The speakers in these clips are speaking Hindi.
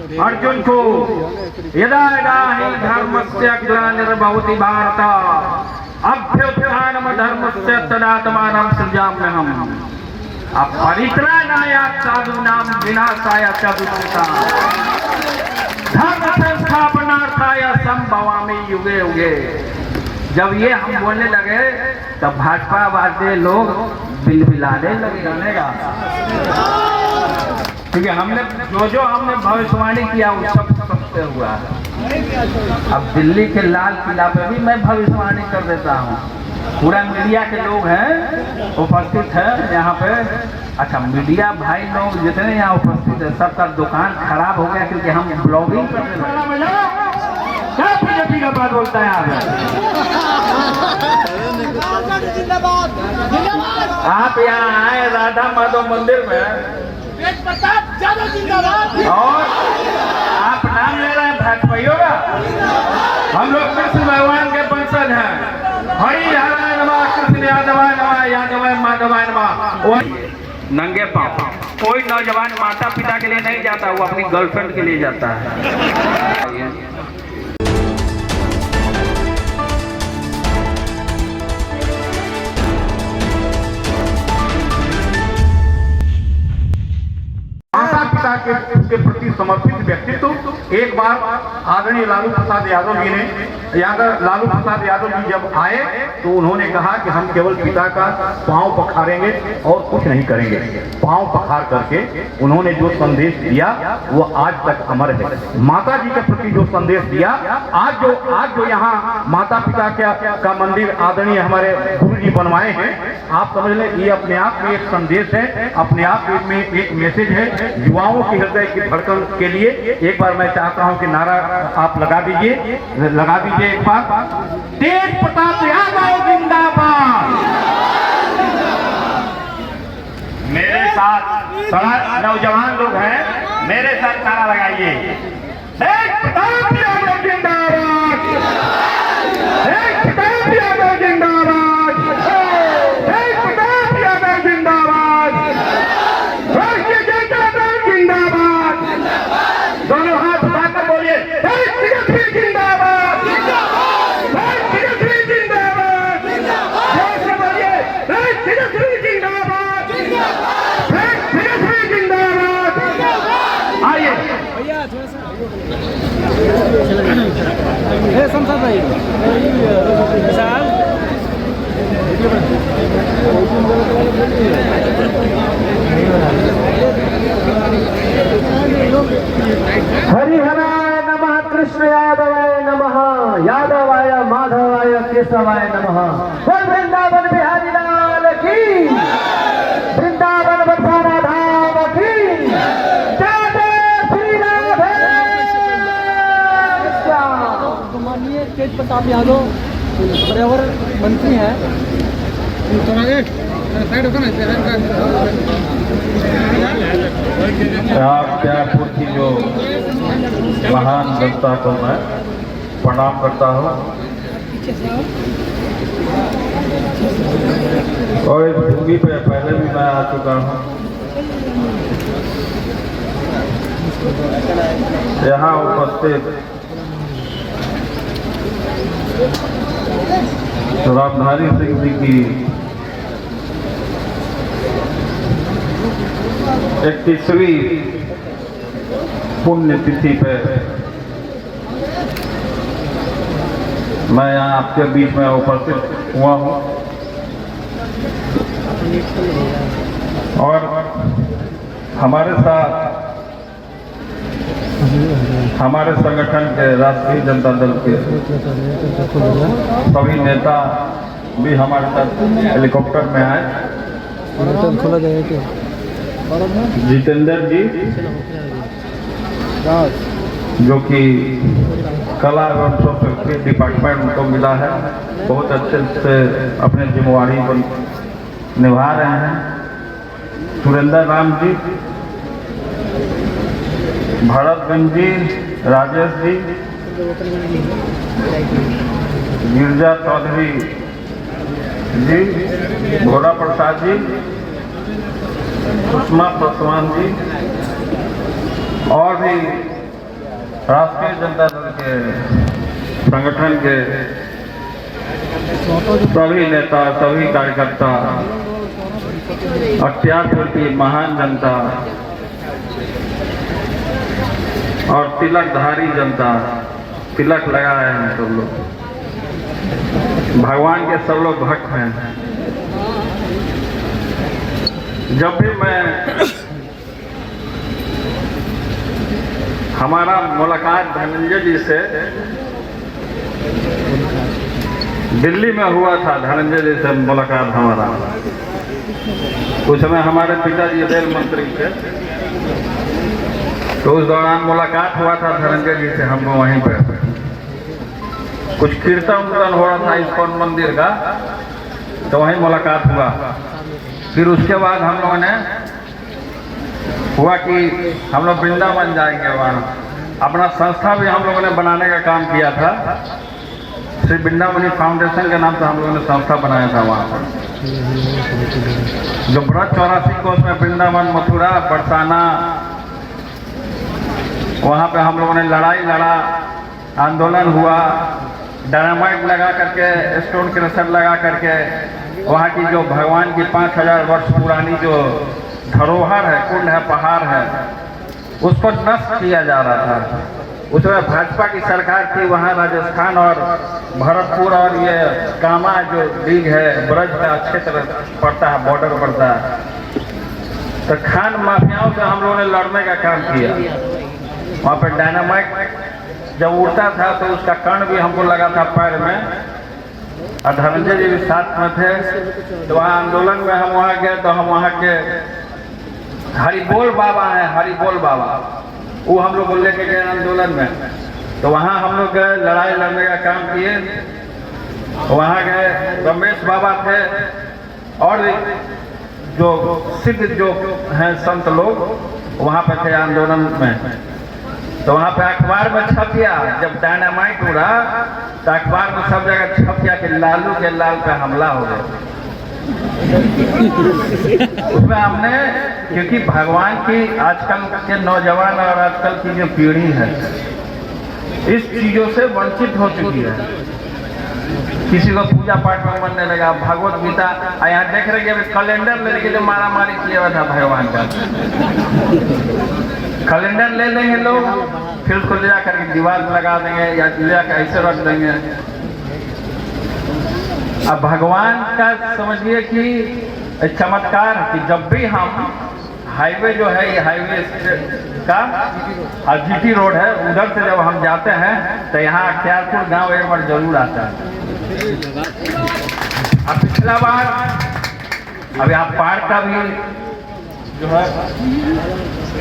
अर्जुन को यदा यदा हि धर्मस्य ग्लानिर्भवति भारत अभ्युत्थानं धर्मस्य तदात्मानं सृजाम्यहम् परित्राणाय साधूनां विनाशाय च दुष्कृताम् धर्म संस्थापनार्थाय संभवामि युगे युगे। जब ये हम बोलने लगे तब भाजपा वाले लोग बिलबिलाने लगे गा, क्योंकि हमने जो हमने भविष्यवाणी किया वो सब सत्य हुआ है। अब दिल्ली के लाल किला पे भी मैं भविष्यवाणी कर देता हूँ। पूरा मीडिया के लोग हैं उपस्थित है यहाँ पे। अच्छा, मीडिया भाई लोग जितने यहाँ उपस्थित है सबका दुकान खराब हो गया क्योंकि हम ब्लॉगिंग कर रहे हैं। क्या बीजेपी का बात बोलता है आप? आप यहाँ आए राधा माधव मंदिर में और आप नाम ले रहे हैं भाजपाइयों का। हम लोग कृष्ण भगवान के वंशज हैं। हरि हराय नमः, कृष्ण यादवाय नमः, यादवाय माधवाय नमः। नंगे पाँव कोई नौजवान माता पिता के लिए नहीं जाता, वो अपनी गर्लफ्रेंड के लिए जाता है। के प्रति समर्पित व्यक्तित्व। एक बार आदरणीय लालू प्रसाद यादव जी ने लालू प्रसाद यादव जी जब आए तो उन्होंने कहा कि हम केवल पिता का पांव पखारेंगे और कुछ नहीं करेंगे। पांव पखार करके उन्होंने जो संदेश दिया वो आज तक अमर है। माता जी के प्रति जो संदेश दिया, आज जो यहाँ माता पिता का मंदिर आदरणीय हमारे गुरु जी बनवाए हैं, आप समझ लें ये अपने आप में एक संदेश है, अपने आप में एक मैसेज है युवाओं के हृदय की धड़कन के लिए। एक बार मैं चाहता हूं कि नारा आप लगा दीजिए एक बार। तेज प्रताप यादव जिंदाबाद। मेरे साथ बड़ा नौजवान लोग हैं, मेरे साथ नारा लगाइए। तेज प्रताप यादव जिंदाबाद, तेज प्रताप यादव जिंदाबाद, तेज प्रताप यादव जिंदाबाद, राष्ट्रीय जनता दल जिंदाबाद। दोनों हाथ उठाकर बोलिए तेजस्वी जिंदाबाद, तेजस्वी जिंदाबाद, जोर से बोलिए तेजस्वी जिंदाबाद, तेजस्वी जिंदाबाद। आइए संसद भाई हरिहराय नमः, कृष्ण यादवाय नमः, यादवाय माधवाय केशवाय नमः। वृंदावन बिहारी लाल की, वृंदावन बरसाना धाम की, जय जय श्री राधे श्याम। माननीय तेज प्रताप यादव पर्यावरण मंत्री हैं। जयपुर की जो महान जनता को मैं प्रणाम करता हूँ और इस भूमि पे पहले भी मैं आ चुका हूँ। यहाँ उपस्थित रामधारी सिंह जी की 31वीं पुण्यतिथि पे मैं यहाँ आपके बीच में उपस्थित हुआ हूँ और हमारे साथ हमारे संगठन के राष्ट्रीय जनता दल के सभी नेता भी हमारे साथ हेलीकॉप्टर में आए। जितेंद्र जी जो कि कला एवं संस्कृति डिपार्टमेंट उनको मिला है, बहुत अच्छे से अपने जिम्मेवारी को निभा रहे हैं। सुरेंद्र राम जी, भरतगंज जी, राजेश जी, गिरजा चौधरी जी, घोड़ा प्रसाद जी, सुषमा पासवान जी और भी राष्ट्रीय जनता दल के संगठन के सभी नेता, सभी कार्यकर्ता, अख्तियारपुर की महान जनता और तिलकधारी जनता, तिलक लगाए हैं सब लोग, भगवान के सब लोग भक्त हैं। जब भी मैं हमारा मुलाकात धनंजय जी से दिल्ली में हुआ था, धनंजय जी से मुलाकात हमारा, उस समय हमारे पिताजी रेल मंत्री थे, तो उस दौरान मुलाकात हुआ था धनंजय जी से हमको वहीं पर। कुछ कीर्तन हो रहा था इस्कॉन मंदिर का, तो वहीं मुलाकात हुआ। फिर उसके बाद हम लोगों ने हुआ कि हम लोग वृंदावन जाएंगे, वहाँ अपना संस्था भी हम लोगों ने बनाने का काम किया था। श्री वृंदावनी फाउंडेशन के नाम से हम लोगों ने संस्था बनाया था वहाँ पर, जो ब्रज 84 कोस में वृंदावन, मथुरा, बरसाना, वहाँ पे हम लोगों ने लड़ाई लड़ा, आंदोलन हुआ, डायनामाइट लगा करके, स्टोन क्रशर लगा करके वहाँ की जो भगवान की 5000 वर्ष पुरानी जो धरोहर है, कुंड है, पहाड़ है, उसको नष्ट किया जा रहा था। उसमें भाजपा की सरकार थी, वहाँ राजस्थान और भरतपुर और ये कामा जो लीग है, ब्रज का क्षेत्र पड़ता है, बॉर्डर पड़ता है, तो खान माफियाओं से हम लोगों ने लड़ने का काम किया। वहाँ पर डायनामाइट जब उड़ता था तो उसका कण भी हमको लगा था पैर में, और धनंजय जी भी साथ में थे। तो वहाँ आंदोलन में हम वहाँ गए, तो हम वहाँ के हरिबोल बाबा हैं, हरिबोल बाबा, वो हम लोग लेके गए आंदोलन में। तो वहाँ हम लोग गए, लड़ाई लड़ने का काम किए। वहाँ गए, रमेश बाबा थे और जो सिद्ध जो हैं संत लोग वहाँ पे थे आंदोलन में। तो वहाँ पे अखबार में छप गया, जब डायनामाइट उड़ा तो अखबार में सब जगह छप गया कि लालू के लाल पे हमला हो गया। उसमें हमने, क्योंकि भगवान की आजकल के नौजवान और आजकल की जो पीढ़ी है इस चीजों से वंचित हो चुकी है। किसी को पूजा पाठ में मन नहीं लगा, भगवत गीता, यहाँ देख रहे हैं कैलेंडर लेके जो मारा मारी किया हुआ था भगवान का, कैलेंडर ले लेंगे लोग, फिर उसको ले जाकर के दीवार में लगा देंगे या ले जाकर ऐसे रख देंगे। अब भगवान का समझिए कि चमत्कार कि जब भी हम हाईवे जो है, ये हाईवे का जीटी रोड है, उधर से जब हम जाते हैं तो यहाँ अख्तियारपुर गांव एक बार जरूर आता है। अब पिछला बार अब यहाँ पार्क का भी जो है,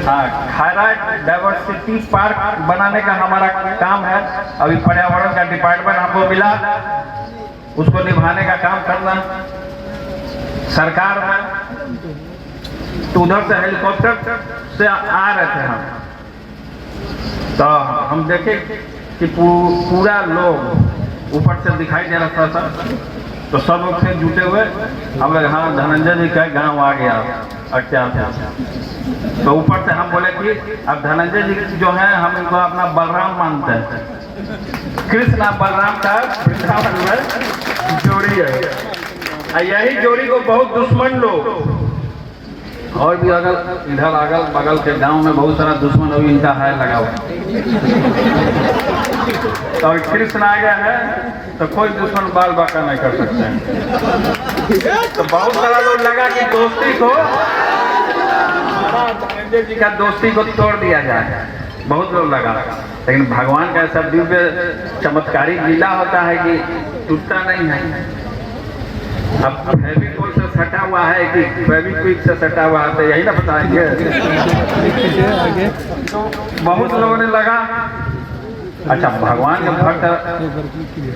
हाँ, खैरा डाइवर्सिटी पार्क बनाने का हमारा काम है। अभी पर्यावरण का डिपार्टमेंट हमको मिला, उसको निभाने का काम करना सरकार में। तो उधर से हेलीकॉप्टर से आ रहे थे हम, तो हम देखे कि पूरा लोग ऊपर से दिखाई दे रहा था, तो सब लोग से जुटे हुए हम लोग, हाँ धनंजय जी का गांव आ गया अख्तियारपुर। तो ऊपर से हम बोले कि अब धनंजय जी जो है हम इनको अपना बलराम मानते हैं, कृष्ण बलराम का वृंदावन में जोड़ी है। यही जोड़ी को बहुत दुश्मन लोग और भी अगल इधर अगल बगल के गांव में बहुत सारा दुश्मन अभी इनका है लगा हुआ। तो कृष्ण आ गया है तो कोई दुश्मन बाल बाका नहीं कर सकते हैं। तो बहुत सारा लोग लगा कि दोस्ती को, धनंजय जी का दोस्ती को तोड़ दिया जाए, बहुत लोग लगा। लेकिन भगवान का ऐसा दिव्य चमत्कारी लीला होता है कि टूटता नहीं है। अब फेविकोल से सटा हुआ है कि फेविक्विक से सटा हुआ है, तो यही ना बताएंगे। तो बहुत लोगों ने लगा। अच्छा, भगवान के भक्त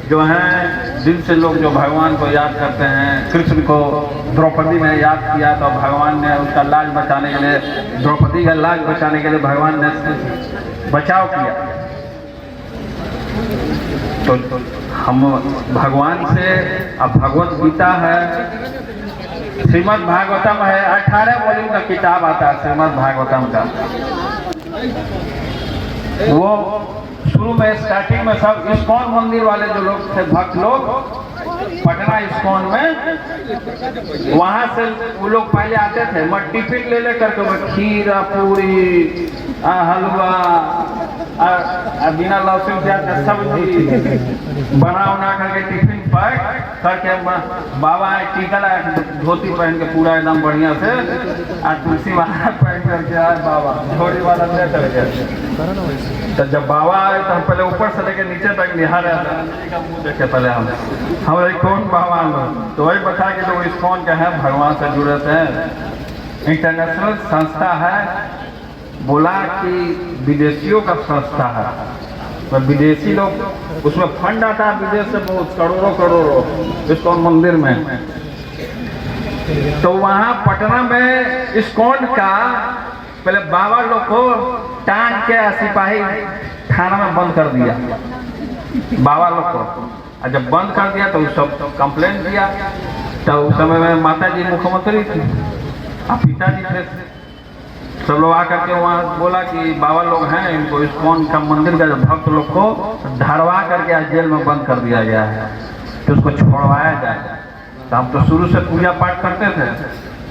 जो हैं, दिल से लोग जो भगवान को याद करते हैं, कृष्ण को द्रौपदी ने याद किया तो भगवान ने उसका लाज बचाने के लिए, द्रौपदी का लाज बचाने के लिए भगवान ने बचाव किया। तो हम भगवान से, अब भगवत गीता है, श्रीमद् भागवतम है, 18 वॉल्यूम का किताब आता है श्रीमद् भागवतम का, वो शुरू में स्टार्टिंग में सब इस्कॉन मंदिर वाले जो लोग थे, भक्त लोग, पटना इस्कॉन में, वहां से वो लोग पहले आते थे, मैं टिफिन ले लेकर के खीरा पूरी हलवा बिना लहसुन प्याज का सब्जी बना उना करके टिफिन पैक करके बाबा टीका लगा, धोती पहन के पूरा एकदम बढ़िया से, और तुलसी माला पहन करके आए बाबा, झोड़ी वाला ले करके। तो जब बाबा आए तो हम पहले ऊपर से लेके नीचे तक निहारे का मुंह देखे पहले हम कौन बाबा लोग, तो वही बता के लोग इस्कॉन का है, भगवान से जुड़े थे, इंटरनेशनल संस्था है। बोला कि विदेशियों का संस्था है, तो विदेशी लोग उसमें फंड आता है विदेश से बहुत करोड़ों इस्कॉन मंदिर में। तो वहाँ पटना में इस्कॉन का पहले बाबा लोग को टांग के सिपाही थाना में बंद कर दिया बाबा लोग को, और जब बंद कर दिया तो सब कंप्लेन किया। तो उस समय में माता जी मुख्यमंत्री थी और पिताजी थे, सब लोग आकर के वहाँ बोला कि बाबा लोग हैं, इनको इस्कॉन का मंदिर का भक्त लोग को धरवा करके आज जेल में बंद कर दिया गया है, तो उसको छोड़वाया जाए। तो हम तो शुरू से पूजा पाठ करते थे,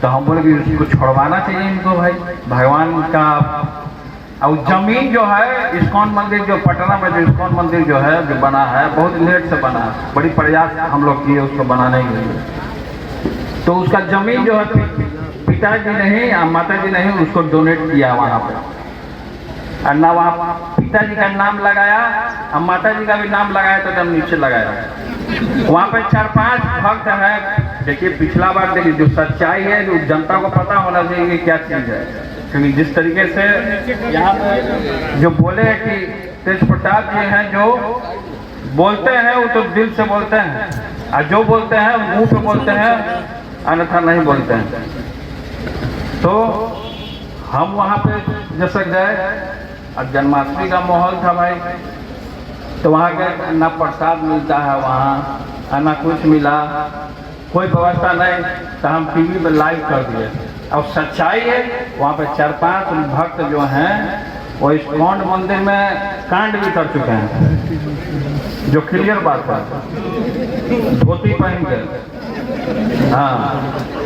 तो हम बोले कि उसको छोड़वाना चाहिए इनको भाई, भगवान का। और जमीन जो है इस्कॉन मंदिर जो पटना में जो इस्कॉन मंदिर जो है जो बना है, बहुत लेट से बना है, बड़ी प्रयास हम लोग किए उसको बनाने के लिए। तो उसका जमीन जो है पिताजी नहीं या माता जी नहीं उसको डोनेट किया वहाँ पे, और ना वहाँ पिताजी का नाम लगाया और माता जी का भी नाम लगाया, तो एकदम नीचे लगाया। वहाँ पे 4-5 भक्त हैं। देखिए पिछला बार देखिए जो सच्चाई है, जो जनता को पता होना चाहिए कि क्या चीज़ है, क्योंकि जिस तरीके से यहाँ पे जो बोले कि तेज प्रताप जी हैं, जो बोलते हैं वो तो दिल से बोलते हैं, और जो बोलते हैं मुंह पे बोलते हैं, अन्यथा नहीं बोलते हैं। तो हम वहाँ पे जैसे गए, अब जन्माष्टमी का माहौल था भाई, तो वहाँ गए, ना प्रसाद मिलता है वहाँ, ना कुछ मिला, कोई व्यवस्था नहीं, तो हम टीवी पे लाइव कर दिए। और सच्चाई है वहाँ पे 4-5 भक्त जो हैं वो इस्कॉन मंदिर में कांड भी कर चुके हैं, जो क्लियर बात है, धोती पहन के। हाँ,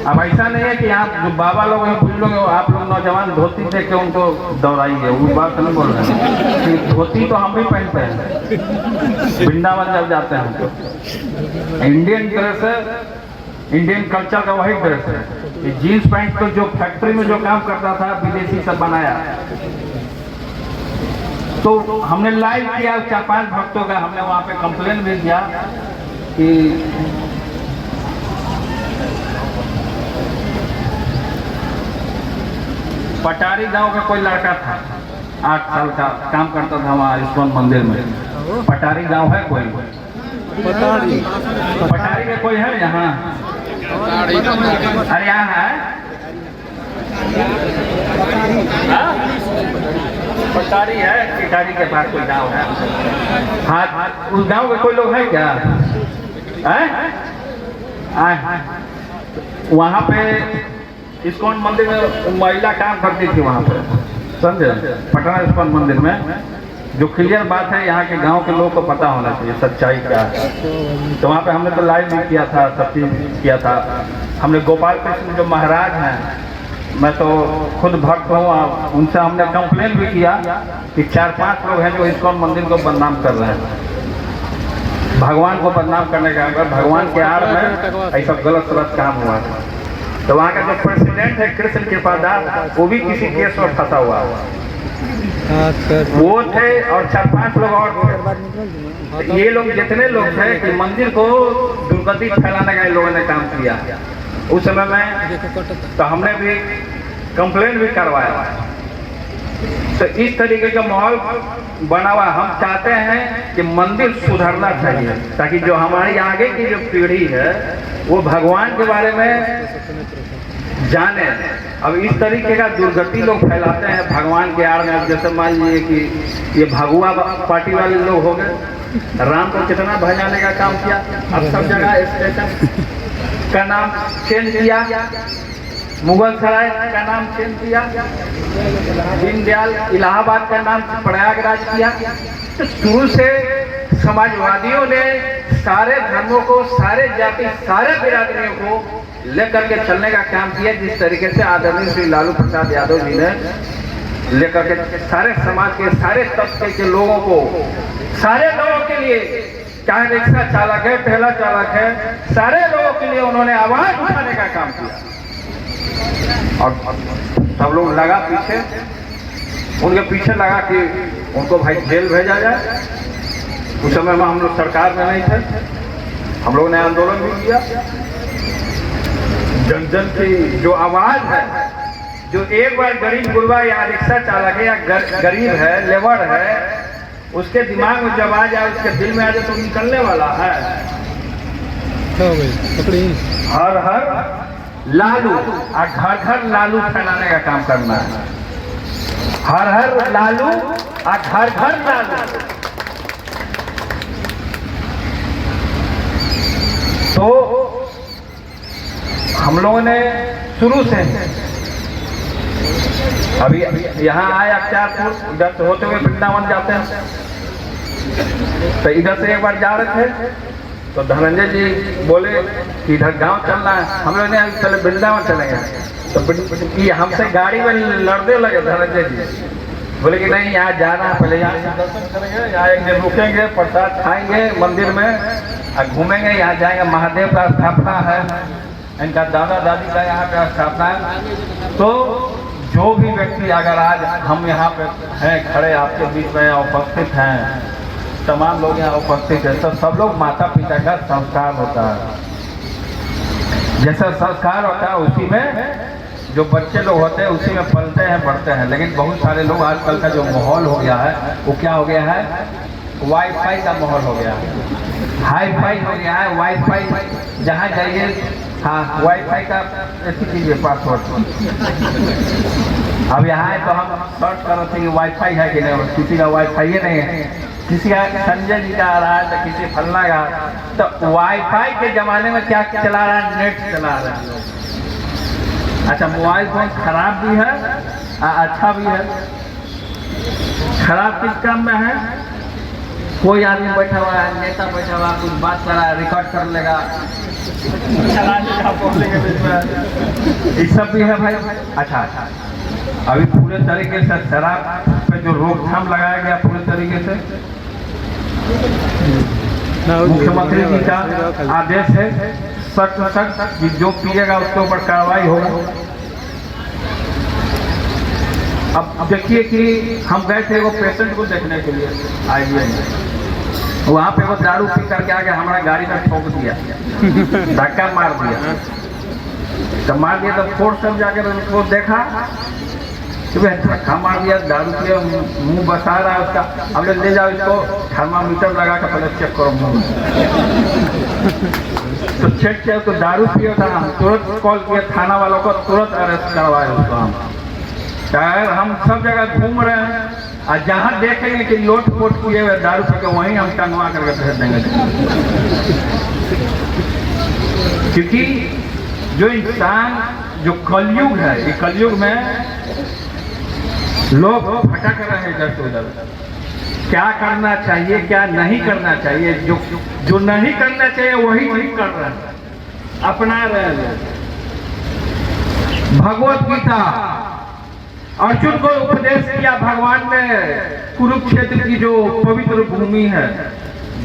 अब ऐसा नहीं है कि आप जो बाबा लोग हैं कुछ लोग आप लोग नौजवान धोती देख के उनको दौड़ाइए, वो बात नहीं बोल रहे हैं। धोती तो हम भी पहनते हैं वृंदावन जब जाते हैं, तो इंडियन ड्रेस है, इंडियन कल्चर का वही ड्रेस है। ये जीन्स पैंट तो जो फैक्ट्री में जो काम करता था विदेशी सब बनाया। तो हमने लाइव किया 4-5 भक्तों का, हमने वहाँ पे कंप्लेन भी किया कि पटारी गांव का कोई लड़का था, 8 साल का, काम करता था वहाँ इस्कॉन मंदिर में। पटारी गांव है कोई? पटारी में कोई है यहाँ? अरे यहाँ है पटारी है, टिकारी के पास कोई गांव है? हाँ, उस गांव के कोई लोग है क्या? वहाँ पे इस्कॉन मंदिर में महिला काम करती थी वहाँ पे, समझे? पटना इस्कॉन मंदिर में, जो क्लियर बात है, यहाँ के गांव के लोगों को पता होना चाहिए सच्चाई क्या है। तो वहाँ पे हमने तो लाइव भी किया था, सब चीज़ किया था। हमने गोपाल कृष्ण जो महाराज हैं, मैं तो खुद भक्त हूँ, उनसे हमने कंप्लेन भी किया कि 4-5 लोग हैं जो इस्कॉन मंदिर को बदनाम कर रहे हैं। भगवान को बदनाम करने का, अगर भगवान के आड़ में ऐसा गलत काम हुआ था। तो वहाँ का जो प्रेसिडेंट है कृष्ण कृपादास, वो भी किसी केस में फंसा हुआ वो थे, और 4-5 लोग और थे। ये लोग जितने लोग थे कि मंदिर को दुर्गति फैलाने का इन लोगों ने काम किया। उस समय में तो हमने भी कंप्लेन भी करवाया। तो इस तरीके का माहौल बना हुआ। हम चाहते हैं कि मंदिर सुधरना चाहिए, ताकि जो हमारी आगे की जो पीढ़ी है वो भगवान के बारे में जाने। अब इस तरीके का दुर्गति लोग फैलाते हैं भगवान के आड़ में। जैसे मान लीजिए कि ये भगुआ पार्टी वाले लोग हो गए, राम को कितना भजाने का काम किया, अब सब जगह स्टेशन का नाम चेंज किया, मुगल सराय का नाम चेंज किया, दीनदयाल इलाहाबाद का नाम प्रयागराज किया। तो शुरू से समाजवादियों ने सारे धर्मों को, सारे जाति, सारे बिरादरियों को लेकर के चलने का काम किया, जिस तरीके से आदरणीय श्री लालू प्रसाद यादव जी ने लेकर के सारे समाज के, सारे तबके के लोगों को, सारे लोगों के लिए, चाहे रिक्शा चालक है, ठेला चालक है, सारे लोगों के लिए उन्होंने आवाज उठाने का काम किया। और सब लोग लगा पीछे, उनके पीछे लगा कि उनको भाई जेल भेजा जाए। उस समय में हम लोग सरकार में नहीं थे, हम लोगों ने आंदोलन भी किया। जन जन की जो आवाज है, जो एक बार गरीब गुरबा या रिक्शा चालक है या गरीब है, लेबर है, उसके दिमाग में जब आ जाए, उसके दिल में आ जाए, तो निकलने वाला है। हर हर लालू, और घर घर लालू फैलाने का काम करना है। हर हर लालू और घर घर लालू। तो हम लोगों ने शुरू से, अभी यहाँ आए अख्तियारपुर, इधर से होते हुए वृंदावन जाते हैं, तो इधर से एक बार जा रहे थे, तो धनंजय जी बोले कि इधर गांव चलना है। हम लोग ने चले वृंदावन चलेंगे, तो ये हमसे गाड़ी में लड़ने लगे। धनंजय जी बोले कि नहीं, यहाँ जाना है, पहले यहाँ दर्शन करेंगे, यहाँ एक दिन रुकेंगे, प्रसाद खाएंगे मंदिर में, और घूमेंगे, यहाँ जाएंगे, महादेव का स्थापना है, इनका दादा दादी का यहाँ पे स्थापना है। तो जो भी व्यक्ति, अगर आज हम यहाँ पे हैं खड़े आपके बीच में उपस्थित हैं, तमाम लोग यहाँ उपस्थित हैं, तो सब लोग माता पिता का संस्कार होता है। जैसा संस्कार होता है उसी में जो बच्चे लोग होते हैं उसी में पलते हैं, बढ़ते हैं। लेकिन बहुत सारे लोग, आजकल का जो माहौल हो गया है वो क्या हो गया है, वाईफाई का माहौल हो गया है, हाई फाई हो गया है। वाईफाई जहाँ जाइए, हाँ वाईफाई का ऐसी कीजिए पासवर्ड। अब यहाँ है तो हम सर्च कर रहे थे कि वाईफाई है कि नहीं, किसी का वाईफाई नहीं है, किसी का संजय जी का आ रहा है, तो किसी फलना का। तो वाईफाई के जमाने में क्या चला रहा है, नेट चला रहा है। अच्छा, मोबाइल फोन खराब भी है, अच्छा भी है। खराब किस काम में है, कोई आदमी बैठा हुआ है, नेता बैठा हुआ, कुछ बात कर रहा है, रिकॉर्ड कर लेगा, बोलेंगे बीच में, ये सब भी है भाई। अच्छा, अभी पूरे तरीके से शराब पे जो रोकथाम लगाया गया, पूरे तरीके से मुख्यमंत्री जी का आदेश है, सख्त कि जो पिएगा उसके ऊपर कार्रवाई होगा। अब देखिए कि हम गए थे वो पेशेंट को देखने के लिए आईवीआई में, वहाँ पे वो दारू पी करके आके हमारा गाड़ी में ठोक दिया, धक्का मार दिया। तो मार दिया तो फोर्स सब जाकर उसको देखा, धक्का मार दिया, दारू पिया, मुंह बसा रहा है उसका। अब ले जाओ इसको, थर्मामीटर लगा कर पहले चेक करो मुंह। तो चेक किया तो दारू पिया था, हम तुरंत कॉल किया थाना वालों को, तुरंत अरेस्ट करवाए उसको। हम सब जगह घूम रहे हैं, और जहाँ देखेंगे कि लोट पोट किए हुए दारू पी के, वहीं हम टंगवा करके भेज देंगे। क्योंकि जो इंसान, जो कलयुग है, ये कलयुग में लोग भटक रहे हैं इधर से उधर। क्या करना चाहिए, क्या नहीं करना चाहिए, जो नहीं करना चाहिए वही ठीक कर रहे हैं, अपना रहे हैं। भगवत गीता, अर्जुन को उपदेश किया भगवान ने, कुरुक्षेत्र की जो पवित्र भूमि है,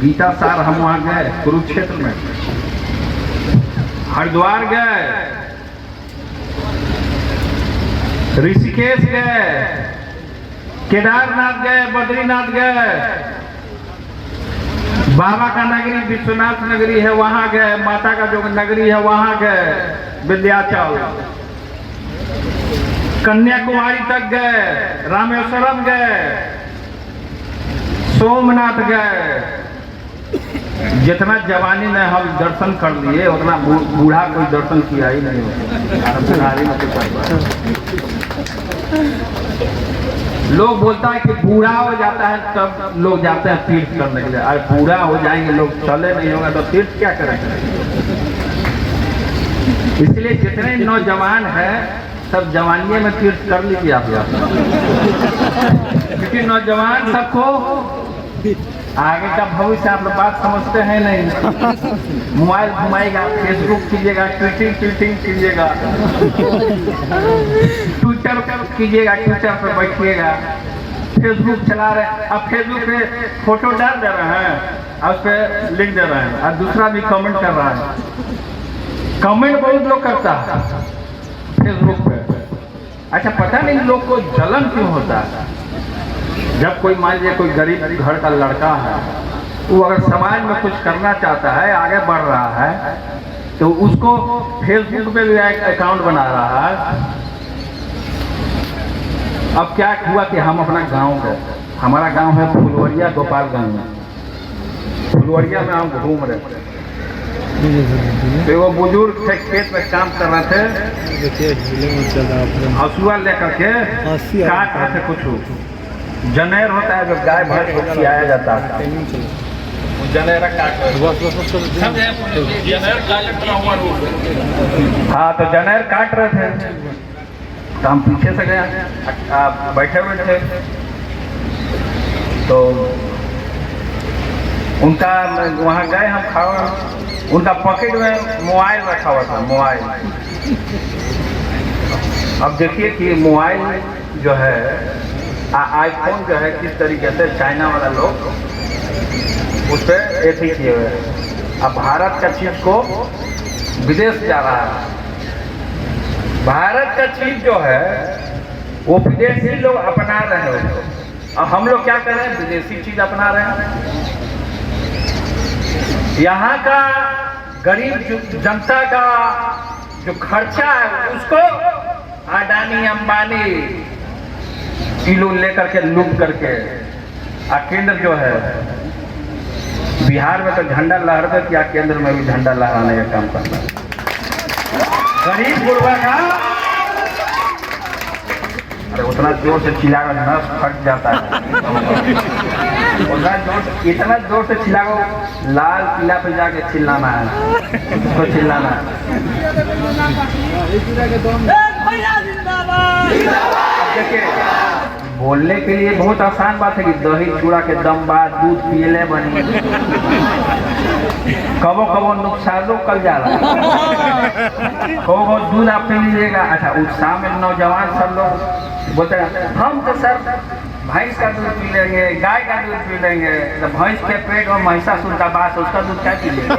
गीता सार हम वहां गए कुरुक्षेत्र में, हरिद्वार गए, ऋषिकेश गए, केदारनाथ गए, बद्रीनाथ गए, बाबा का नगरी विश्वनाथ नगरी है वहां गए, माता का जो नगरी है वहां गए, विंध्याचल, कन्याकुमारी तक गए, रामेश्वरम गए, सोमनाथ गए। जितना जवानी में हम दर्शन कर लिए, उतना बूढ़ा कोई दर्शन किया ही नहीं होता। लोग बोलता है कि बूढ़ा हो जाता है तब लोग जाते हैं तीर्थ करने के लिए। अरे बूढ़ा हो जाएंगे लोग, चले नहीं होगा तो तीर्थ क्या करेंगे। इसलिए जितने नौजवान हैं सब जवानी में तीर्थ कर लीजिए आप लोग, क्योंकि नौजवान सबको आगे का भविष्य आप लोग बात समझते हैं नहीं। मोबाइल घुमाएगा, फेसबुक कीजिएगा, ट्वीटिंग कीजिएगा, ट्विटर कीजिएगा, ट्विटर पर बैठिएगा, फेसबुक चला रहे हैं। अब फेसबुक पे फोटो डाल दे रहे हैं और उस पर लिख दे रहे हैं और दूसरा भी कमेंट कर रहा है। कमेंट बहुत लोग करता है फेसबुक पे। अच्छा, पता नहीं लोग को जलन क्यों होता है। जब कोई मान लीजिए कोई गरीब घर का लड़का है, वो अगर समाज में कुछ करना चाहता है, आगे बढ़ रहा है, तो उसको फेसबुक पे भी एक अकाउंट बना रहा है। अब क्या हुआ कि हम अपना गांव गए, हमारा गांव है फुलवरिया, गोपालगंज में। फुलवरिया में हम घूम रहे थे, तो वो बुजुर्ग थे, खेत में काम कर रहे थे, हसुआ लेकर के काट रहे थे। कुछ जनेर होता है जो गाय भैंस को खिलाया जाता है, जनेरा काट रहे। हाँ, तो जनेर काट रहे थे, तो हम पीछे से गए, बैठे हुए थे, तो उनका वहाँ गए हम खावा, उनका पॉकेट में मोबाइल रखा हुआ था, मोबाइल। अब देखिए कि मोबाइल जो है, आईफोन जो है, किस तरीके से चाइना वाला लोग उस पर ऐसे किए हुए हैं। अब भारत का चीज को विदेश जा रहा है। भारत का चीज जो है वो विदेशी लोग अपना रहे हैं, और हम लोग क्या कर रहे हैं, विदेशी चीज अपना रहे हैं। यहाँ का गरीब जनता का जो खर्चा है उसको अडानी अंबानी किलो लेकर के लूट करके, और केंद्र जो है, बिहार में तो झंडा लहराते किया, केंद्र में भी झंडा लहराने का काम करता है। गरीब गुरबा का, अरे उतना जोर से चिल्लाओ नस फट जाता है, उतना जोर, इतना जोर से चिल्लाओ, लाल किला पे जाके चिल्लाना है, उसको चिल्लाना है। देखिए, बोलने के लिए बहुत आसान बात है कि दही चूड़ा के दम बाद दूध पियले बनी, कबो कबो नुकसानो कल जा रहा है, कबो दूध आप पी लीजिएगा। अच्छा, उत्साह में नौजवान सब लोग बोलते हैं हम तो सर भैंस का दूध पी लेंगे, गाय का दूध पी लेंगे। तो भैंस के पेट में महिषासुर का बास, उसका दूध क्या पी लेंगे?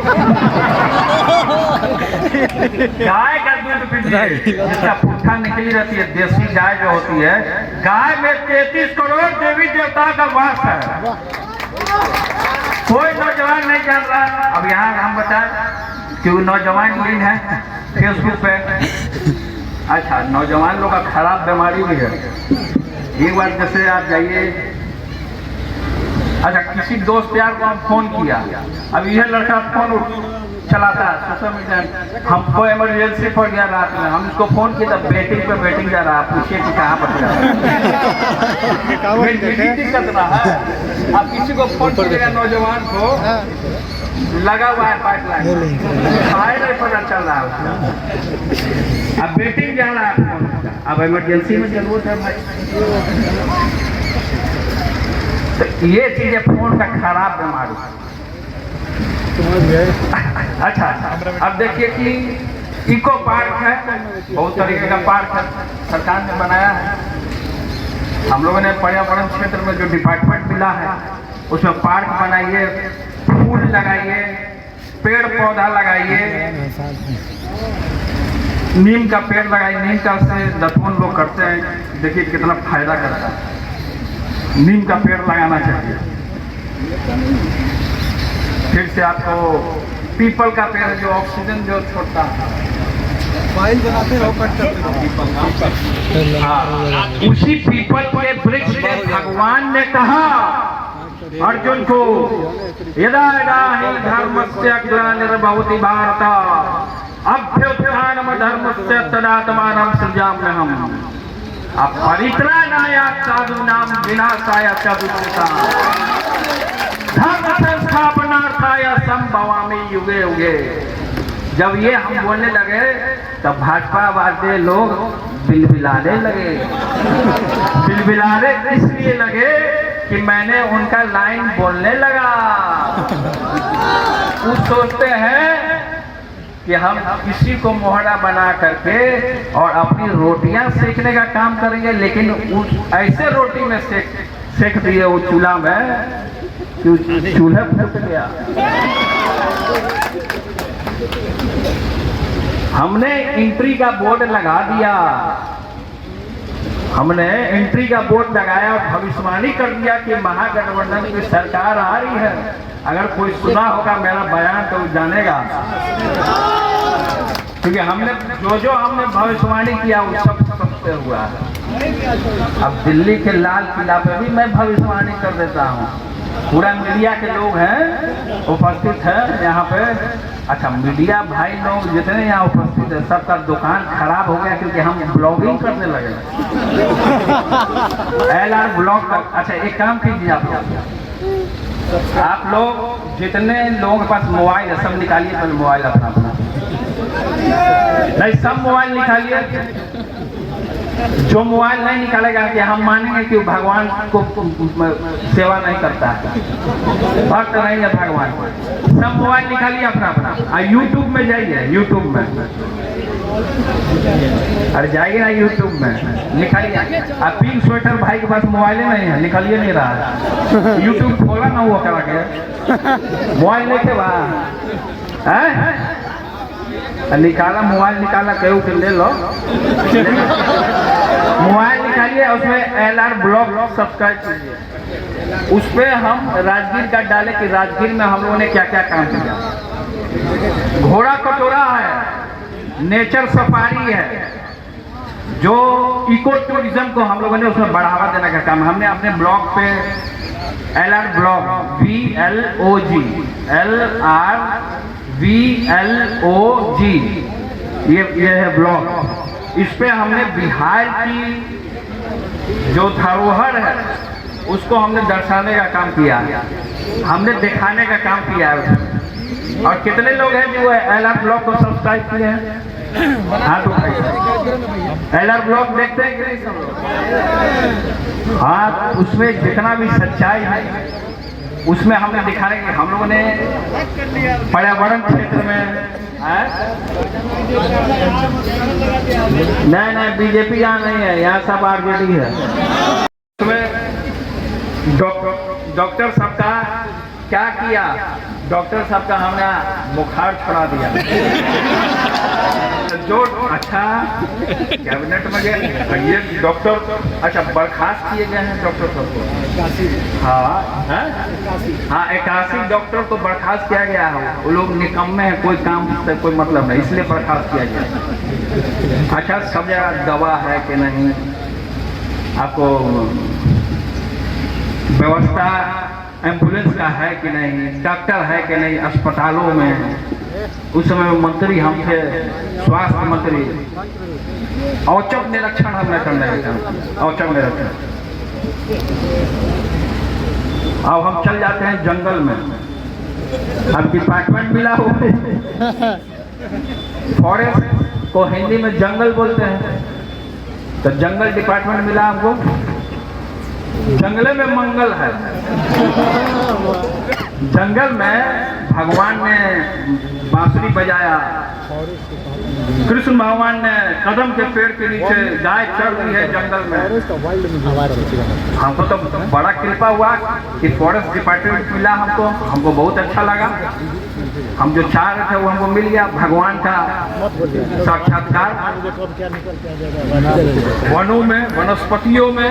गाय का दूध पी लीजिए, जिसका पुट्ठा निकली रहती है, देसी गाय जो होती है। गाय में 33 करोड़ देवी देवता का वास है, कोई नौजवान नहीं जान रहा। अब यहाँ हम बताएं कि वो नौजवान लीन है फेसबुक पे। अच्छा, नौजवान लोग का खराब बीमारी भी है। एक बार जैसे आप जाइए, अच्छा किसी दोस्त यार को हम फोन किया, अब यह लड़का फोन चलाता है सोशल मीडिया, हमको इमरजेंसी पड़ गया रात में, हम इसको फोन किया था, वेटिंग जा रहा, पूछिए कि कहाँ पर दिक्कत रहा है। अब किसी को फोन कीजिएगा नौजवान को, लगा हुआ है पाइपलाइन, नहीं पता चल रहा है उसका, अब वेटिंग जा रहा है, अब इमरजेंसी में जरूरत है भाई। तो ये चीजें फोन का खराब बीमारी। अच्छा, अब देखिए कि इको पार्क है, बहुत तरीके का पार्क है, सरकार ने बनाया है। हम लोगों ने पर्यावरण क्षेत्र में जो डिपार्टमेंट मिला है उसमें पार्क बनाइए, फूल लगाइए, पेड़ पौधा लगाइए, नीम का पेड़ लगाइए। नीम का से दतवन लोग करते हैं, देखिए कितना फायदा करता है। नीम का पेड़ लगाना चाहिए। फिर से आपको पीपल का पेड़ जो ऑक्सीजन जो छोड़ता है, फाइल बनाते हो, कट करते हो। हाँ, उसी पीपल के वृक्ष के भगवान ने कहा अर्जुन को, यदा यदा हि धर्मस्य ग्लानिर्भवति भारत अभ्युत्थानम् धर्मस्य तदात्मानं सृजाम्यहम् परित्राणाय साधूनां विनाशाय च दुष्कृताम् धर्म संस्थापनार्थाय संभवामि युगे युगे। जब ये हम बोलने लगे तब भाजपा वाले लोग बिलबिलाने लगे। बिलबिलाने इसलिए लगे कि मैंने उनका लाइन बोलने लगा। वो सोचते हैं कि हम किसी को मोहरा बना करके और अपनी रोटियां सेकने का काम करेंगे, लेकिन उस ऐसे रोटी में सेक दिए वो चूल्हा में कि चूल्हा फट गया। हमने एंट्री का बोर्ड लगा दिया, हमने एंट्री का बोर्ड लगाया और भविष्यवाणी कर दिया कि महागठबंधन की सरकार आ रही है। अगर कोई सुना होगा मेरा बयान तो जानेगा, क्योंकि हमने जो हमने भविष्यवाणी किया वो सब सत्य हुआ है। अब दिल्ली के लाल किला पे भी मैं भविष्यवाणी कर देता हूँ। पूरा मीडिया के लोग हैं उपस्थित है यहाँ पे। अच्छा, मीडिया भाई लोग जितने यहाँ उपस्थित है सबका दुकान खराब हो गया क्योंकि हम ब्लॉगिंग करने लगे। LR ब्लॉग कर। अच्छा, एक काम कीजिए, आप लोग जितने लोगों के पास मोबाइल है सब निकालिए, पहले मोबाइल अपना नहीं, सब मोबाइल निकालिए। जो मोबाइल नहीं निकालेगा कि हम मानेंगे कि भगवान को सेवा नहीं करता है, भक्त नहीं है भगवान। सब मोबाइल निकालिए अपना यूट्यूब में जाइए, यूट्यूब में अरे जाइए ना, यूट्यूब में निकालिए। अब पिंक स्वेटर भाई के पास मोबाइल नहीं है, निकालिए नहीं रहा है। यूट्यूब खोला ना वो करा के मोबाइल लेके निकाला, मोबाइल निकाला, कहूँ कि ले लो मोबाइल निकालिए, उसमें LR ब्लॉग सब्सक्राइब कीजिए। उस पर हम राजगीर का डाले कि राजगीर में हम लोगों ने क्या क्या काम किया। घोड़ा कटोरा है, नेचर सफारी है, जो इको टूरिज्म को हम लोगों ने उसमें बढ़ावा देने का काम हमने अपने ब्लॉग पे LR ब्लॉग VLOG ये है ब्लॉग। इस पे हमने बिहार की जो धरोहर है उसको हमने दर्शाने का काम किया, हमने दिखाने का काम किया है। और कितने लोग हैं जो LR ब्लॉग को सब्सक्राइब किए हैं? हाँ, तो LR ब्लॉग देखते हैं कि नहीं सब लोग? हाँ, उसमें जितना भी सच्चाई है उसमें हमने दिखाने के हम लोगों ने पर्यावरण क्षेत्र में नहीं बीजेपी यहाँ नहीं है, यहाँ सब RJD है। उसमें डॉक्टर साहब का क्या किया, डॉक्टर साहब का हमने बुखार छुड़ा दिया। जो अच्छा कैबिनेट में गए ये डॉक्टर, अच्छा बर्खास्त किए गए हैं डॉक्टर साहब को। हाँ 81 डॉक्टर को बर्खास्त किया गया है। वो लोग निकम्मे हैं, कोई काम से कोई मतलब नहीं, इसलिए बर्खास्त किया गया। अच्छा, सब जगह दवा है कि नहीं, आपको व्यवस्था एम्बुलेंस का है कि नहीं, डॉक्टर है कि नहीं अस्पतालों में। उस समय मंत्री हम थे, स्वास्थ्य मंत्री, औचक निरीक्षण हमने करने का, औचक निरीक्षण। अब हम चल जाते हैं जंगल में। अब डिपार्टमेंट मिला हुआ फॉरेस्ट को हिंदी में जंगल बोलते हैं, तो जंगल डिपार्टमेंट मिला हमको। जंगल में मंगल है। जंगल में भगवान ने बांसुरी बजाया, कृष्ण भगवान ने कदम के पेड़ के नीचे गाय चल रही है जंगल में। हमको तो बड़ा कृपा हुआ कि फॉरेस्ट डिपार्टमेंट मिला हमको बहुत अच्छा लगा। हम जो चाह रहे थे वो हमको मिल गया, भगवान का साक्षात्कार। वनों में, वनस्पतियों में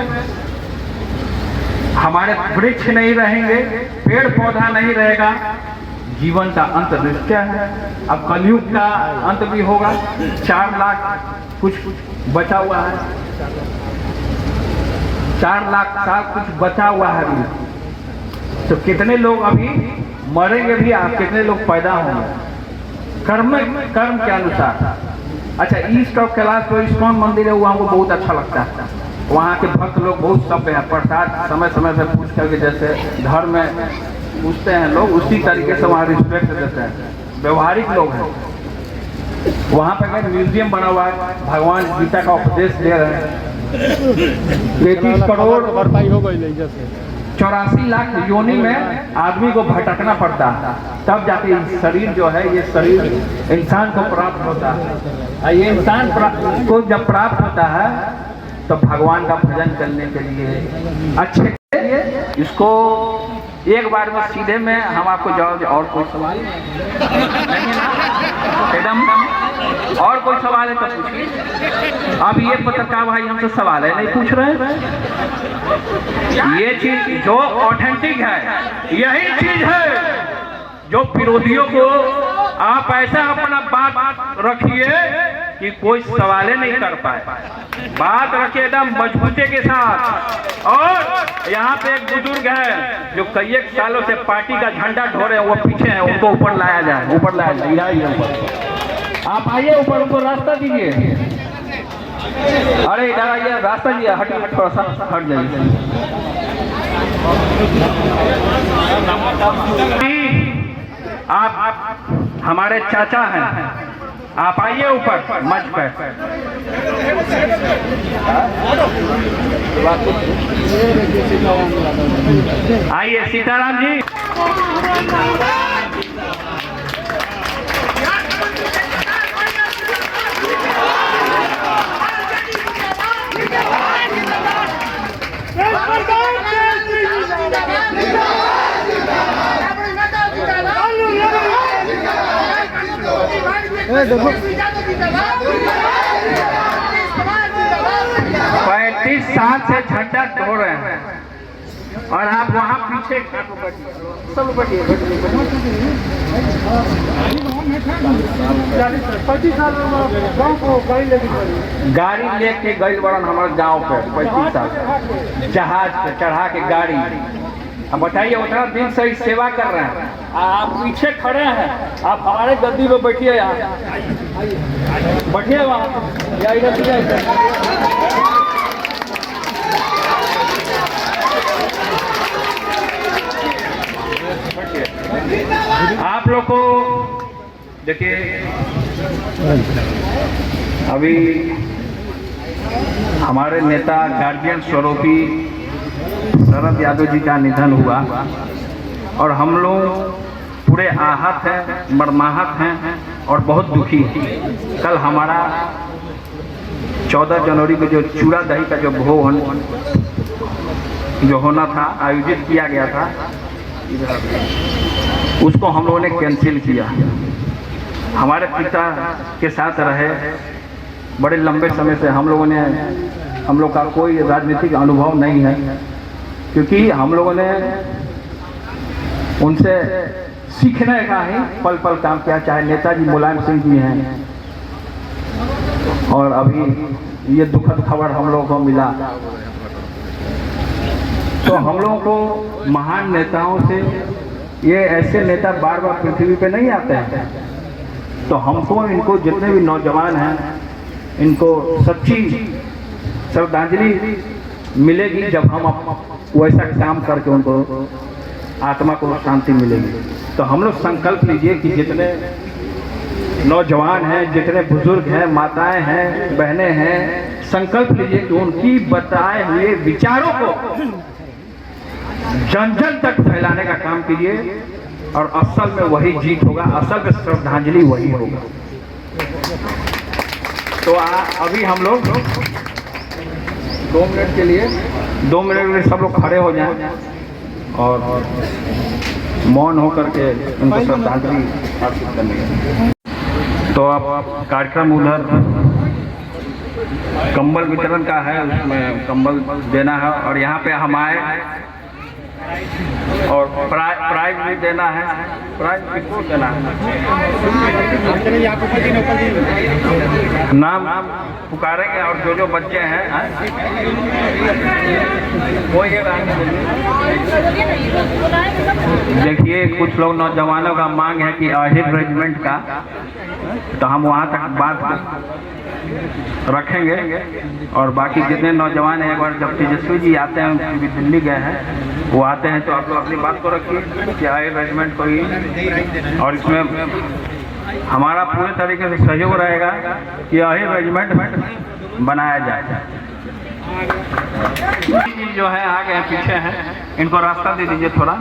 हमारे वृक्ष नहीं रहेंगे, पेड़ पौधा नहीं रहेगा, जीवन का अंत निश्चय है। अब कलयुग का अंत भी होगा। 4 लाख कुछ बचा हुआ है, 4 लाख साल कुछ बचा हुआ है अभी। तो कितने लोग अभी मरेंगे भी, आप कितने लोग पैदा होंगे कर्म के अनुसार। अच्छा, ईस्ट ऑफ कैलाश तो इस्कॉन मंदिर है, वो हमको बहुत अच्छा लगता है। वहाँ के भक्त लोग बहुत सभ्य हैं, प्रसाद समय समय से पूछ करके, जैसे धर्म में पूछते हैं लोग उसी तरीके से वहाँ रिस्पेक्ट देते हैं, व्यवहारिक लोग हैं। वहाँ पे अगर म्यूजियम बना हुआ है, भगवान गीता का उपदेश दे रहे हैं। 33 करोड़ भरपाई हो गई जैसे 84 लाख योनि में आदमी को भटकना पड़ता है, तब जाके ये शरीर जो है, ये शरीर इंसान को प्राप्त होता है। ये इंसान को जब प्राप्त होता है तो भगवान का भजन करने के लिए अच्छे के लिए इसको एक बार में सीधे में हम आपको जवाब। और कोई सवाल नहीं ना? एकदम और कोई सवाल है तो पूछिए। अब ये पत्रकार भाई हमसे सवाल है नहीं पूछ रहे हैं। ये चीज जो ऑथेंटिक है यही चीज है जो विरोधियों को आप ऐसा अपना बात रखिए कि कोई सवाल नहीं कर पाए। बात रखिए एकदम मजबूती के साथ। और यहाँ पे एक बुजुर्ग है जो कई एक सालों से पार्टी का झंडा ढो रहे हैं, वो पीछे हैं, उनको ऊपर लाया जाए, ऊपर लाया जाए। ऊपर आप आइए, ऊपर उनको रास्ता दीजिए। अरे इधर आइए, रास्ता दिया, हटिए, थोड़ा सा हट जाइए। आप हमारे चाचा हैं, आप आइए ऊपर मंच पर। आइए सीताराम जी। पैंतीस साल से झंडा ढो रहे हैं और आप वहाँ पीछे सब बैठिए। गाड़ी लेके गई बड़न हमारे गांव पे 35 साल जहाज पे चढ़ा के गाड़ी। अब बताइए, उतना दिन से सेवा कर रहे हैं, आप पीछे खड़े हैं, आप हमारे गद्दी पे बैठिए, यहाँ बैठिए, वहाँ आप लोग को देखिए। अभी हमारे नेता गार्जियन स्वरूपी शरद यादव जी का निधन हुआ और हम लोग पूरे आहत हैं, मर्माहत हैं और बहुत दुखी हैं। कल हमारा 14 जनवरी को जो चूड़ा दही का जो भोग जो होना था, आयोजित किया गया था, उसको हम लोगों ने कैंसिल किया। हमारे पिता के साथ रहे बड़े लंबे समय से, हम लोग का कोई राजनीतिक अनुभव नहीं है, क्योंकि हम लोगों ने उनसे सीखने का ही पल पल काम किया। चाहे नेताजी मुलायम सिंह जी हैं, और अभी ये दुखद खबर हम लोगों को मिला, तो हम लोगों को महान नेताओं से, ये ऐसे नेता बार बार पृथ्वी पे नहीं आते हैं, तो हमको इनको जितने भी नौजवान हैं इनको सच्ची श्रद्धांजलि मिलेगी जब हम वैसा काम करके उनको आत्मा को शांति मिलेगी। तो हम लोग संकल्प लीजिए कि जितने नौजवान हैं, जितने बुजुर्ग हैं, माताएं हैं, बहनें हैं, संकल्प लीजिए कि उनकी बताए हुए विचारों को जन जन तक फैलाने का काम कीजिए, और असल में वही जीत होगा, असल में श्रद्धांजलि वही होगा। तो अभी हम लोग 2 मिनट के लिए 2 मिनट में सब लोग खड़े हो जाएं और मौन होकर के उनको श्रद्धांजलि अर्पित करनी है। तो अब कार्यक्रम उधर कंबल वितरण का है, उसमें कंबल देना है, और यहाँ पे हम आए और प्राइज भी देना है। प्राइज किसको देना है? नाम पुकारेंगे और जो जो बच्चे हैं वो ये देखिए। कुछ लोग नौजवानों का मांग है कि अहिर रेजिमेंट का, तो हम वहाँ तक बात रखेंगे, और बाकी जितने नौजवान हैं, एक बार जब तेजस्वी जी आते हैं, क्योंकि दिल्ली गए हैं, वो आते हैं, तो आप लोग अपनी बात को रखिए कि अहिर रेजिमेंट को ही, और इसमें हमारा पूरे तरीके से सहयोग रहेगा कि यही रेजिमेंट बनाया जाए। जो है आगे हैं पीछे हैं, इनको रास्ता दे दीजिए थोड़ा।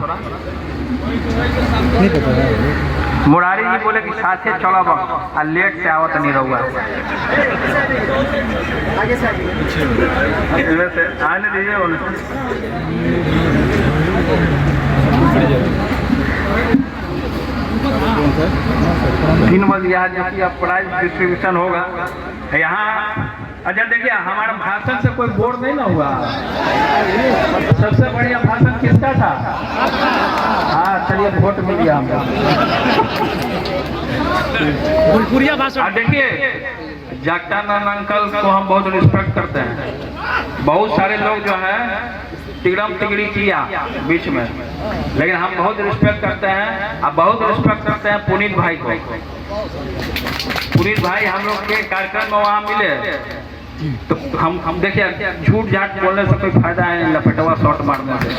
मुरारी जी बोले कि साथे चलब आ लेट से आवत नहीं रहूगा, आने दीजिए। 3 बजे यहाँ जो कि अब प्राइज डिस्ट्रीब्यूशन होगा यहाँ। अच्छा देखिए, हमारा भाषण से कोई बोर नहीं ना हुआ। सबसे बढ़िया भाषण किसका था? हाँ चलिए, वोट मिल गया हमको। भोजपुरिया भाषण। देखिए, जगदानंद अंकल को हम बहुत रिस्पेक्ट करते हैं। बहुत सारे लोग जो है तिगड़म तिगड़ी किया बीच में, लेकिन हम बहुत रिस्पेक्ट करते हैं। अब बहुत रिस्पेक्ट करते हैं पुनीत भाई को। पुनीत भाई हम लोग के कार्यक्रम में वहाँ मिले तो हम देखिए, झूठ झाट बोलने से कोई फायदा है, लपेटवा शॉट मारने से।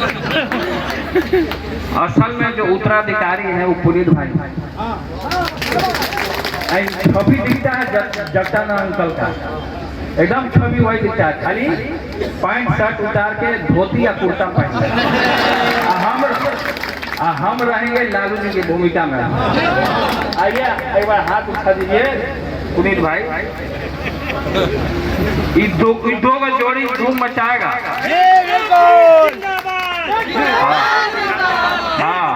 असल में जो उत्तराधिकारी है वो पुनीत भाई। छवि दिखता है जगदानंद अंकल का, एकदम छवि वही दिखता है, खाली पैंट शर्ट उतार के धोती या कुर्ता पहनते हम रहेंगे लालू जी की भूमिका में। आइए एक बार हाथ उठा दीजिए पुनीत भाई। ये दो का जोड़ी धूम मचाएगा। हाँ,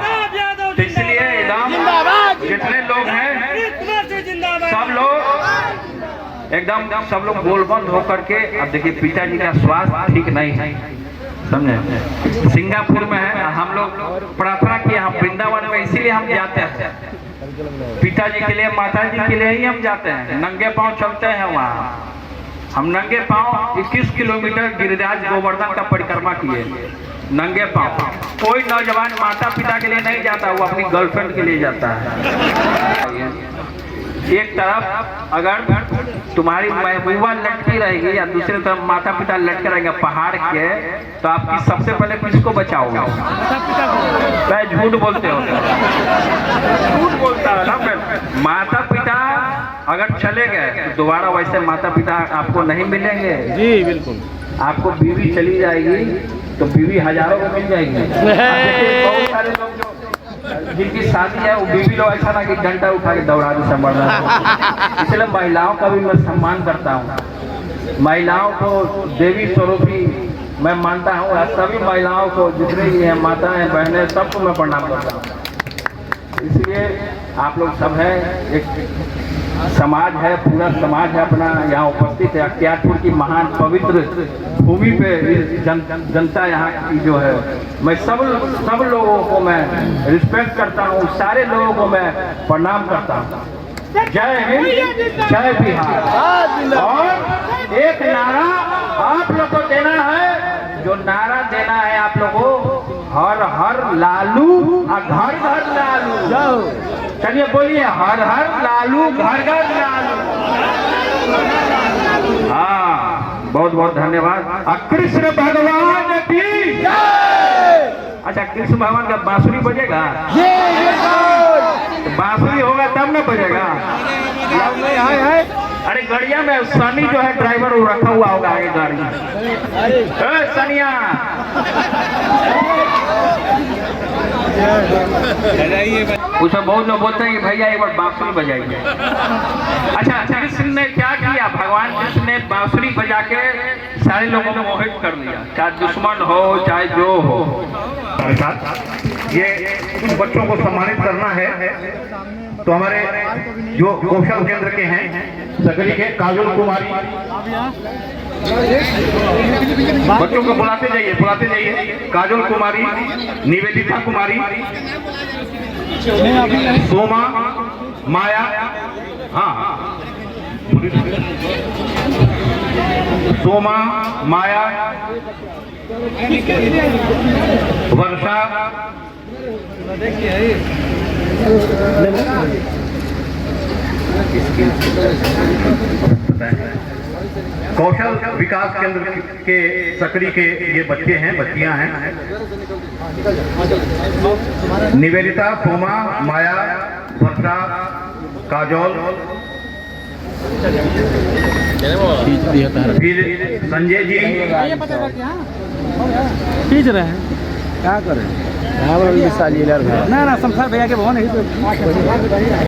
तो इसलिए एकदम जितने लोग हैं सब लोग गोलबंद होकर के। अब देखिए, पिताजी का स्वास्थ्य ठीक नहीं है, समझे, सिंगापुर में है। हम लोग प्रार्थना किए, हम वृंदावन में इसीलिए हम जाते हैं, पिताजी के लिए, माताजी के लिए ही हम जाते हैं। नंगे पांव चलते हैं वहाँ। हम नंगे पांव 21 किलोमीटर गिरिराज गोवर्धन का परिक्रमा किए, नंगे पांव। कोई नौजवान माता पिता के लिए नहीं जाता, वो अपनी गर्लफ्रेंड के लिए जाता है। एक तरफ अगर तुम्हारी महबूबा लटकी रहेगी या दूसरी तरफ माता पिता लटके रहेंगे पहाड़ के, तो आपकी सबसे पहले किसको बचाओगे? झूठ बोलते हो, झूठ बोलता है ना। माता पिता अगर चले गए तो दोबारा वैसे माता पिता आपको नहीं मिलेंगे। जी बिल्कुल। आपको बीवी चली जाएगी तो बीवी हजारों में मिल जाएगी। बहुत सारे लोग जो जिनकी शादी है वो बीवी लोग ऐसा ना कि डंडा उठा के दौड़ा दे संभालना। इसलिए महिलाओं का भी मैं सम्मान करता हूँ। महिलाओं को देवी स्वरूपी मैं मानता हूँ। सभी महिलाओं को, जितने भी हैं माताएं बहनें, सबको मैं प्रणाम करता हूँ। इसलिए आप लोग सब हैं, एक समाज है, पूरा समाज है अपना यहाँ उपस्थित है। अख्तियारपुर की महान पवित्र भूमि पे जनता यहाँ की जो है, मैं सब लोगों को मैं रिस्पेक्ट करता हूँ, सारे लोगों को मैं प्रणाम करता हूँ। जय हिंद, जय बिहार। और एक नारा आप लोग को देना है, जो नारा देना है आप लोगों को, हर हर लालू और घर घर लालू। चलिए बोलिए, हर हर लालू, घर घर लालू। हाँ, बहुत बहुत धन्यवाद। कृष्ण भगवान की जय। अच्छा, कृष्ण भगवान का बांसुरी बजेगा? तो बांसुरी होगा तब न बजेगा। अरे गड़िया में सनी जो है ड्राइवर वो रखा हुआ होगा आगे गाड़ी में। सनिया उसे बहुत लोग बोलते हैं कि भैया एक बार बांसुरी बजाइए। अच्छा, कृष्ण ने क्या किया? भगवान कृष्ण ने बांसुरी बजा के सारे लोगों को मोहित कर दिया, चाहे दुश्मन हो चाहे जो हो। ये कुछ बच्चों को सम्मानित करना है, तो हमारे जो कौशल केंद्र के हैं सकरी के काजल कुमारी, बच्चों को बुलाते जाइए। काजल कुमारी, निवेदिता कुमारी, सोमा, माया, हाँ सोमा, माया, वर्षा, कौशल विकास केंद्र के सकरी के ये बच्चे हैं, बच्चियां हैं। निवेदिता, सोमा, माया, वर्षा, काजोल, फिर संजय जी, खींच रहे हैं, क्या करें? ना संसार भैया के बहुत नहीं